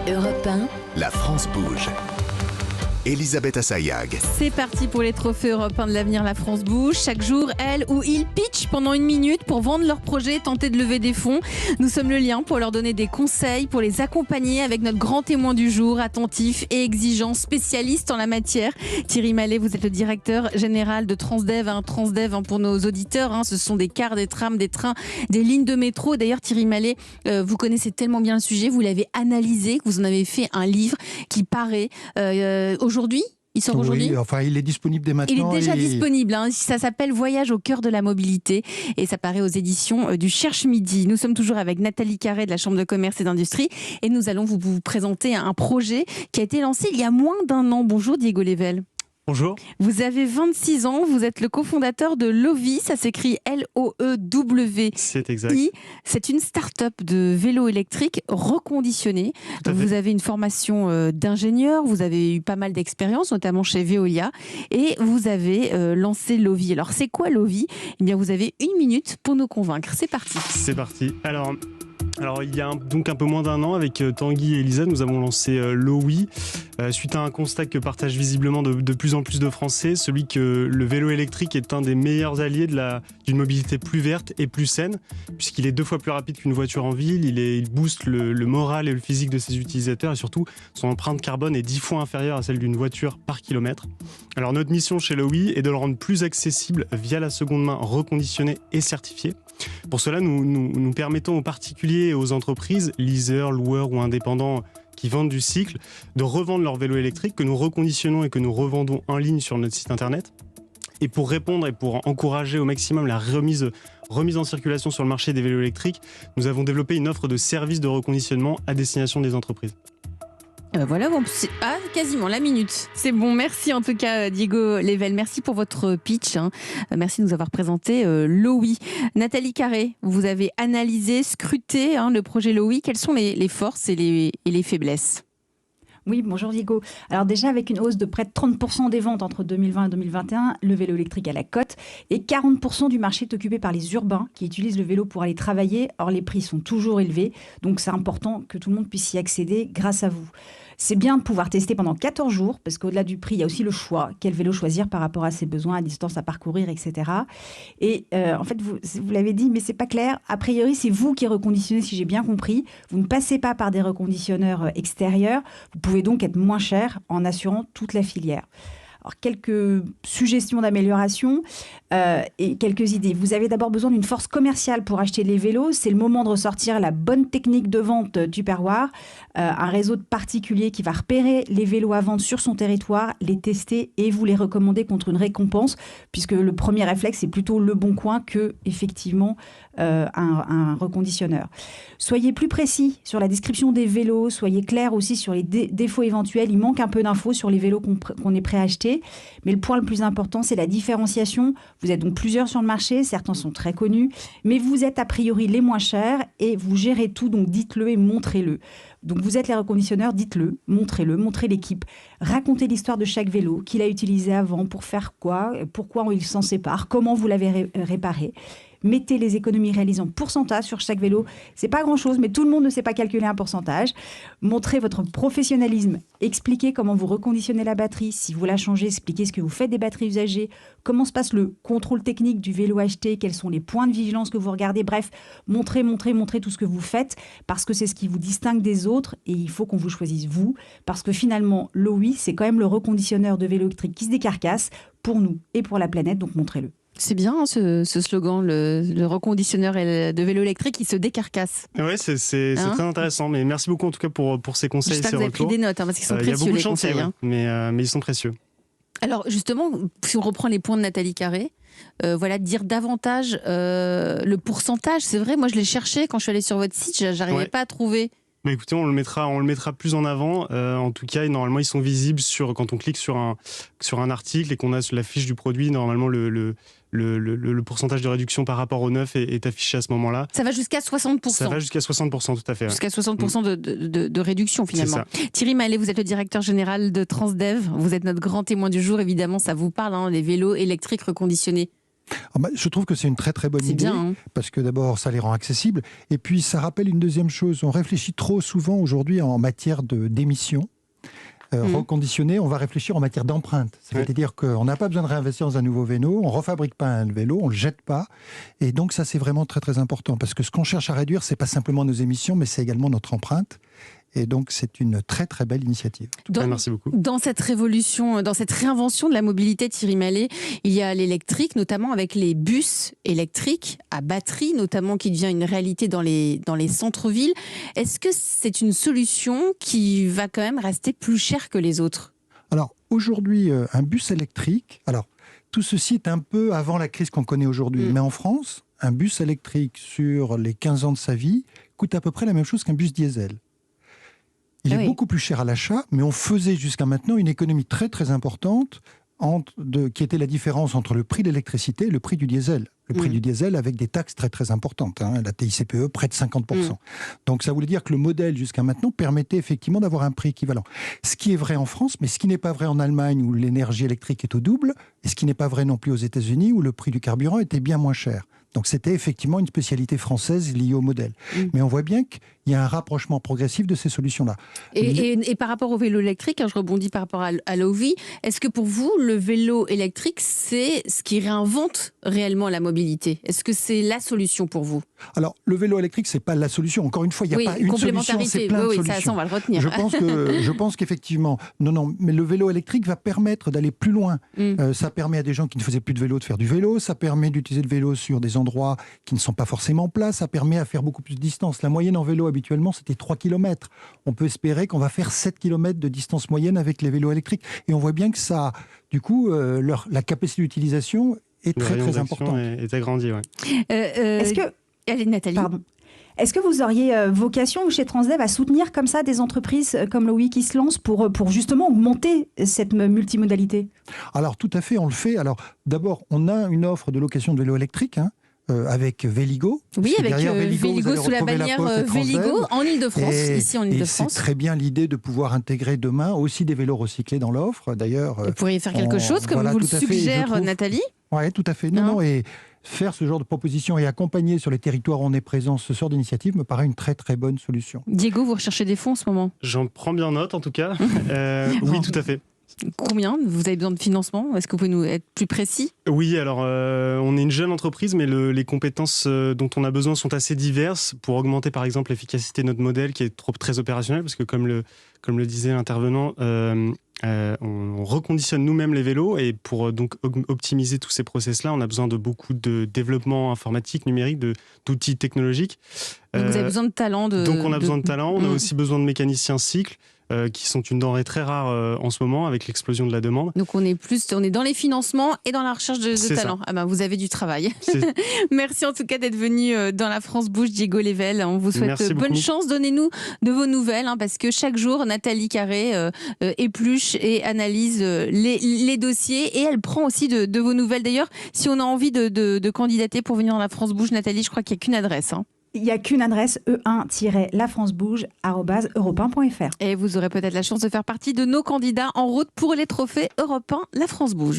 Europe 1, La France bouge. Elisabeth Assayag. C'est parti pour les trophées européens de l'avenir. La France bouge. Chaque jour, elle ou il pitch pendant 1 minute pour vendre leur projet, tenter de lever des fonds. Nous sommes le lien pour leur donner des conseils, pour les accompagner avec notre grand témoin du jour, attentif et exigeant, spécialiste en la matière. Thierry Mallet, vous êtes le directeur général de Transdev. Transdev, pour nos auditeurs, ce sont des cars, des trams, des trains, des lignes de métro. D'ailleurs, Thierry Mallet, vous connaissez tellement bien le sujet, vous l'avez analysé, que vous en avez fait un livre qui paraît aujourd'hui. Il sort aujourd'hui ? Oui, enfin, il est disponible dès maintenant. Il est déjà disponible. Ça s'appelle Voyage au cœur de la mobilité et ça paraît aux éditions du Cherche Midi. Nous sommes toujours avec Nathalie Carré de la Chambre de commerce et d'industrie et nous allons vous présenter un projet qui a été lancé il y a moins d'1 an. Bonjour Diego Level. Bonjour. Vous avez 26 ans, vous êtes le cofondateur de Lowi, ça s'écrit L-O-E-W-I. C'est exact. C'est une start-up de vélo électrique reconditionné. Vous avez une formation d'ingénieur, vous avez eu pas mal d'expérience, notamment chez Veolia, et vous avez lancé Lowi. Alors c'est quoi Lowi ? Eh bien vous avez 1 minute pour nous convaincre. C'est parti. C'est parti. Alors il y a donc un peu moins d'1 an, avec Tanguy et Elisa, nous avons lancé Lowi, suite à un constat que partagent visiblement de plus en plus de Français, celui que le vélo électrique est un des meilleurs alliés d'une mobilité plus verte et plus saine, puisqu'il est 2 fois plus rapide qu'une voiture en ville, il booste le moral et le physique de ses utilisateurs, et surtout son empreinte carbone est 10 fois inférieure à celle d'une voiture par kilomètre. Alors notre mission chez Lowi est de le rendre plus accessible via la seconde main reconditionnée et certifiée. Pour cela, nous permettons aux particuliers et aux entreprises, leasers, loueurs ou indépendants qui vendent du cycle, de revendre leur vélo électrique que nous reconditionnons et que nous revendons en ligne sur notre site internet. Et pour répondre et pour encourager au maximum la remise en circulation sur le marché des vélos électriques, nous avons développé une offre de services de reconditionnement à destination des entreprises. Voilà, quasiment la minute. C'est bon, merci en tout cas Diego Level. Merci pour votre pitch. Merci de nous avoir présenté Lowi. Nathalie Carré, vous avez analysé, scruté le projet Lowi. Quelles sont les forces et les faiblesses ? Oui, bonjour Diego. Alors déjà, avec une hausse de près de 30% des ventes entre 2020 et 2021, le vélo électrique à la cote, et 40% du marché est occupé par les urbains qui utilisent le vélo pour aller travailler. Or, les prix sont toujours élevés, donc c'est important que tout le monde puisse y accéder grâce à vous. C'est bien de pouvoir tester pendant 14 jours, parce qu'au-delà du prix, il y a aussi le choix. Quel vélo choisir par rapport à ses besoins, à distance à parcourir, etc. Et en fait, vous l'avez dit, mais c'est pas clair. A priori, c'est vous qui reconditionnez, si j'ai bien compris. Vous ne passez pas par des reconditionneurs extérieurs. Vous pouvez donc être moins cher en assurant toute la filière. Alors, quelques suggestions d'amélioration et quelques idées. Vous avez d'abord besoin d'une force commerciale pour acheter les vélos. C'est le moment de ressortir la bonne technique de vente du Tupperware. Un réseau de particuliers qui va repérer les vélos à vendre sur son territoire, les tester et vous les recommander contre une récompense, puisque le premier réflexe, c'est plutôt le bon coin que, effectivement, un reconditionneur. Soyez plus précis sur la description des vélos, soyez clair aussi sur les défauts éventuels. Il manque un peu d'infos sur les vélos qu'on est prêt à acheter. Mais le point le plus important, c'est la différenciation. Vous êtes donc plusieurs sur le marché, certains sont très connus, mais vous êtes a priori les moins chers et vous gérez tout, donc dites-le et montrez-le. Donc vous êtes les reconditionneurs, dites-le, montrez l'équipe. Racontez l'histoire de chaque vélo, qui l'a utilisé avant, pour faire quoi, pourquoi il s'en sépare, comment vous l'avez réparé. Mettez les économies réalisées en pourcentage sur chaque vélo. C'est pas grand-chose, mais tout le monde ne sait pas calculer un pourcentage. Montrez votre professionnalisme. Expliquez comment vous reconditionnez la batterie. Si vous la changez, expliquez ce que vous faites des batteries usagées. Comment se passe le contrôle technique du vélo acheté. Quels sont les points de vigilance que vous regardez. Bref, montrez tout ce que vous faites parce que c'est ce qui vous distingue des autres et il faut qu'on vous choisisse vous. Parce que finalement, Lowi, c'est quand même le reconditionneur de vélo électrique qui se décarcasse pour nous et pour la planète. Donc montrez-le. C'est bien ce slogan, le reconditionneur de vélo électrique qui se décarcasse. Oui, c'est très intéressant. Mais merci beaucoup en tout cas pour ces conseils. J'espère que vous avez pris des notes parce qu'ils sont précieux les conseils. Mais ils sont précieux. Alors justement, si on reprend les points de Nathalie Carré, dire davantage le pourcentage. C'est vrai, moi je l'ai cherché quand je suis allée sur votre site, j'arrivais pas à trouver. Mais écoutez, on le mettra plus en avant. En tout cas, normalement, ils sont visibles quand on clique sur un article et qu'on a sur la fiche du produit. Normalement, le pourcentage de réduction par rapport au neuf est affiché à ce moment-là. Ça va jusqu'à 60%. Ça va jusqu'à 60%, tout à fait. Ouais. Jusqu'à 60% de réduction, finalement. Thierry Mallet, vous êtes le directeur général de Transdev. Vous êtes notre grand témoin du jour. Évidemment, ça vous parle, les vélos électriques reconditionnés. Je trouve que c'est une très très bonne C'est idée, bien, hein. parce que d'abord ça les rend accessibles, et puis ça rappelle une deuxième chose, on réfléchit trop souvent aujourd'hui en matière d'émissions. Reconditionner, on va réfléchir en matière d'empreinte. C'est-à-dire qu'on n'a pas besoin de réinvestir dans un nouveau vélo, on ne refabrique pas un vélo, on ne le jette pas. Et donc ça, c'est vraiment très très important. Parce que ce qu'on cherche à réduire, ce n'est pas simplement nos émissions, mais c'est également notre empreinte. Et donc c'est une très très belle initiative. Merci beaucoup. Dans cette révolution, dans cette réinvention de la mobilité, Thierry Mallet, il y a l'électrique, notamment avec les bus électriques à batterie, notamment qui devient une réalité dans les centres-villes. Est-ce que c'est une solution qui va quand même rester plus chère que les autres ? Alors aujourd'hui, un bus électrique, tout ceci est un peu avant la crise qu'on connaît aujourd'hui. Mais en France, un bus électrique sur les 15 ans de sa vie coûte à peu près la même chose qu'un bus diesel. Il est beaucoup plus cher à l'achat, mais on faisait jusqu'à maintenant une économie très très importante qui était la différence entre le prix de l'électricité et le prix du diesel. Le prix du diesel avec des taxes très très importantes, la TICPE près de 50%. Donc ça voulait dire que le modèle jusqu'à maintenant permettait effectivement d'avoir un prix équivalent. Ce qui est vrai en France, mais ce qui n'est pas vrai en Allemagne où l'énergie électrique est au double, et ce qui n'est pas vrai non plus aux États-Unis où le prix du carburant était bien moins cher. Donc c'était effectivement une spécialité française liée au modèle. Mais on voit bien qu'il y a un rapprochement progressif de ces solutions-là. Et par rapport au vélo électrique, je rebondis par rapport à l'OVI, est-ce que pour vous, le vélo électrique, c'est ce qui réinvente réellement la mobilité ? Est-ce que c'est la solution pour vous ? Alors, le vélo électrique, c'est pas la solution. Encore une fois, il n'y a pas une solution, c'est plein de solutions. Ça, on va le retenir. Je pense qu'effectivement, mais le vélo électrique va permettre d'aller plus loin. Ça permet à des gens qui ne faisaient plus de vélo de faire du vélo, ça permet d'utiliser le vélo sur des endroits qui ne sont pas forcément plats, ça permet à faire beaucoup plus de distance. La moyenne en vélo, habituellement, c'était 3 km. On peut espérer qu'on va faire 7 km de distance moyenne avec les vélos électriques. Et on voit bien que ça, du coup, la capacité d'utilisation est très très importante. Est agrandie, Allez, Nathalie. Pardon. Est-ce que vous auriez vocation chez Transdev à soutenir comme ça des entreprises comme l'OI qui se lancent pour justement augmenter cette multimodalité ? Alors tout à fait, on le fait. Alors d'abord, on a une offre de location de vélos électriques, avec Véligo. Oui, avec Véligo sous la bannière Véligo en Ile-de-France, ici en Ile-de-France. C'est très bien l'idée de pouvoir intégrer demain aussi des vélos recyclés dans l'offre. D'ailleurs, vous pourriez faire quelque chose comme vous le suggère Nathalie ? Oui, tout à fait. Non, et faire ce genre de proposition et accompagner sur les territoires où on est présent ce genre d'initiative me paraît une très très bonne solution. Diego, vous recherchez des fonds en ce moment ? J'en prends bien note en tout cas. Oui, tout à fait. Combien ? Vous avez besoin de financement ? Est-ce que vous pouvez nous être plus précis ? Oui, alors on est une jeune entreprise, mais les compétences dont on a besoin sont assez diverses pour augmenter par exemple l'efficacité de notre modèle qui est très opérationnel, parce que comme le disait l'intervenant, on reconditionne nous-mêmes les vélos, et pour donc optimiser tous ces process-là, on a besoin de beaucoup de développement informatique, numérique, d'outils technologiques. Donc vous avez besoin de talent. Donc on a besoin de talent, on a aussi besoin de mécaniciens cycles, qui sont une denrée très rare en ce moment avec l'explosion de la demande. Donc on est dans les financements et dans la recherche de talent. Ah ben vous avez du travail. Merci en tout cas d'être venu dans la France Bouge, Diego Level. On vous souhaite bonne chance. Donnez-nous de vos nouvelles, parce que chaque jour Nathalie Carré épluche et analyse les dossiers, et elle prend aussi de vos nouvelles. D'ailleurs, si on a envie de candidater pour venir dans la France Bouge, Nathalie, je crois qu'il n'y a qu'une adresse. Il n'y a qu'une adresse, e1-lafrancebouge@europe1.fr. Et vous aurez peut-être la chance de faire partie de nos candidats en route pour les trophées Europe 1 La France Bouge.